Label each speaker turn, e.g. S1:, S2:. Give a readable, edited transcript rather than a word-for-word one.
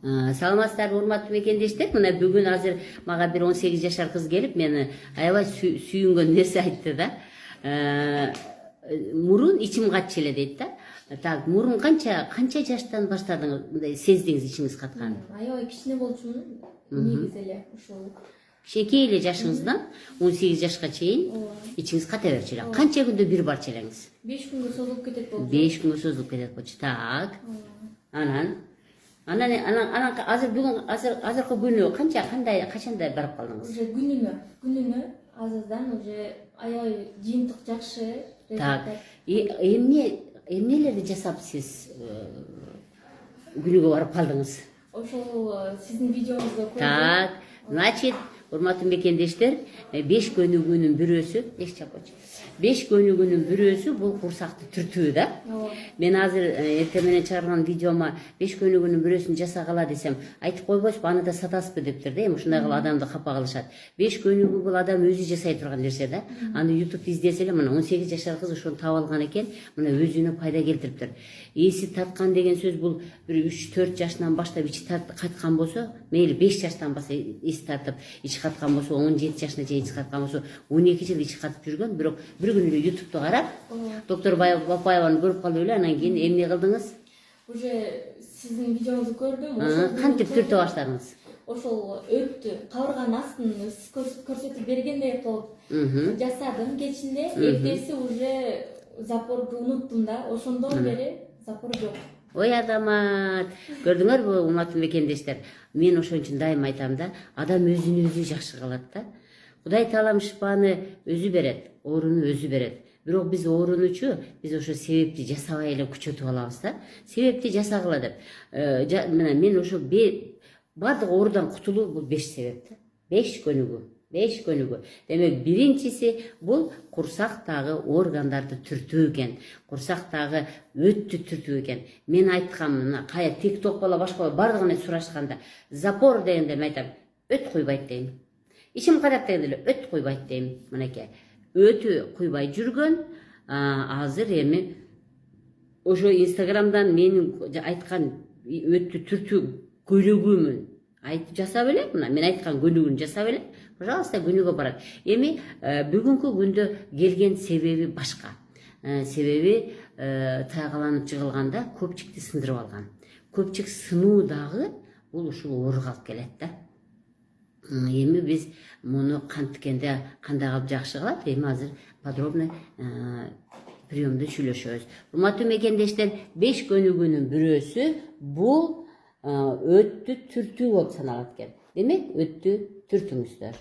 S1: Саламатсыздарбы, урматтуу мекендештер. Мына бүгүн азыр мага бир 18 жашар кыз келип, мени аябай сүйүнгөн нерсе айтты да. Мурун ичим катчу эле дейт да. Так, мурун канча жаштан баштадыңыз, мындай сездиңиз ичиңиз катканын?
S2: Аябай кичине болчумун. Негизи эле ошол.
S1: Кичинекей эле жашыңыздан 18 жашка чейин ичиңиз ката берчү эле. Канча күндө бир барчу элеңиз?
S2: 5 күнгө созулуп кетет болчу.
S1: 5 күнгө созулуп кетет болчу. Так. Анан азыр бүгүн азыркы күнү качанда барып калдыңыз?
S2: Уже күнүнө азырдан уже аябай жыйынтык жакшы.
S1: Так. Эмнелерди жасап сиз күнүгө барып калдыңыз?
S2: Ошол сиздин видеоңузду көрдүм.
S1: Так. Значит, урматтуу мекендештер, 5 көнүгүүнүн бирөөсү, 5 көнүгүүнүн бирөөсү бул курсакты түртүү да. Мен азыр эртең менен чыгарган видеома 5 көнүгүүнүн бирөөсүн жасагыла десем, айтып койбойсузбу, аны да сатасызбы дептир да. Ушундай кылып адамды капа кылышат. 5 көнүгүү бул адам өзү жасай турган нерсе да. Аны YouTube'да издесе эле, мына 18 жашар кыз ошону таап алган экен, мына өзүнө пайда келтириптир. Эси тарткан деген сөз бул бир 3-4 жашынан баштап ичи каткан болсо, мейли 5 жаштан баштап эси тартып ичи каткан болсо, 17 жашына чейин ичи каткан болсо, 12 жыл ичи катып жүргөн, бирок bir күнү эле YouTube'да карап, доктор Бапаеваны көрүп калып эле, анан кийин эмне кылдыңыз?
S2: Уже сиздин видеоңузду көрдүм.
S1: Кантип түртө баштадыңыз?
S2: Ошол өттү, кабырганын астын көрсөтүп бергендей кылып жасадым кечинде. Эртеси уже запорду унуттум да. Ошондон бери запор жок.
S1: Ой адамат, көрдүңөрбү урматтуу мекендештер? Мен ошон үчүн дайым айтам да, адам өзүн өзү жакшы кылат да. Кудай таалам шифаны өзү берет, ооруну өзү берет. Бирок биз оорунучу, биз ошо себепти жасабай эле күчөтүп алабыз да. Себепти жасагыла деп. Мына мен ошо бардык оорудан кутулуу бул 5 себеп да. 5 көнүгүү. Демек, биринчиси бул курсактагы органдарды түртүү экен. Курсактагы өттү түртүү экен. Мен айткам, мына кая TikTok бола башка бардыгына сурашканда, запор дегенде мен айтам, өт куйбайт дейм. Ичим катат дегенде эле өт куйбайт дейм. Мынакей. Өтү куйбай жүргөн, азыр эми ошо Instagram'дан менин айткан өттү түртүү көнүгүүмүн айтып жасап эле, мына мен айткан көнүгүүнү жасап эле, пожалуйста, күнүгө барат. Эми бүгүнкү күндө келген себеби башка. Себеби тайгаланып жыгылганда көпчикти сындырып алган. Көпчик сынуу дагы бул ушул ооруга алып келет да. Эми биз муну канткенде кандай кылып жакшы кылат? Эми азыр подробно приемдо сүйлөшөбүз. Урматтуу мекендештер, 5 көнүгүүнүн бирөөсү бул өттү түртүү болуп саналат экен. Демек, өттү түртүңүздөр.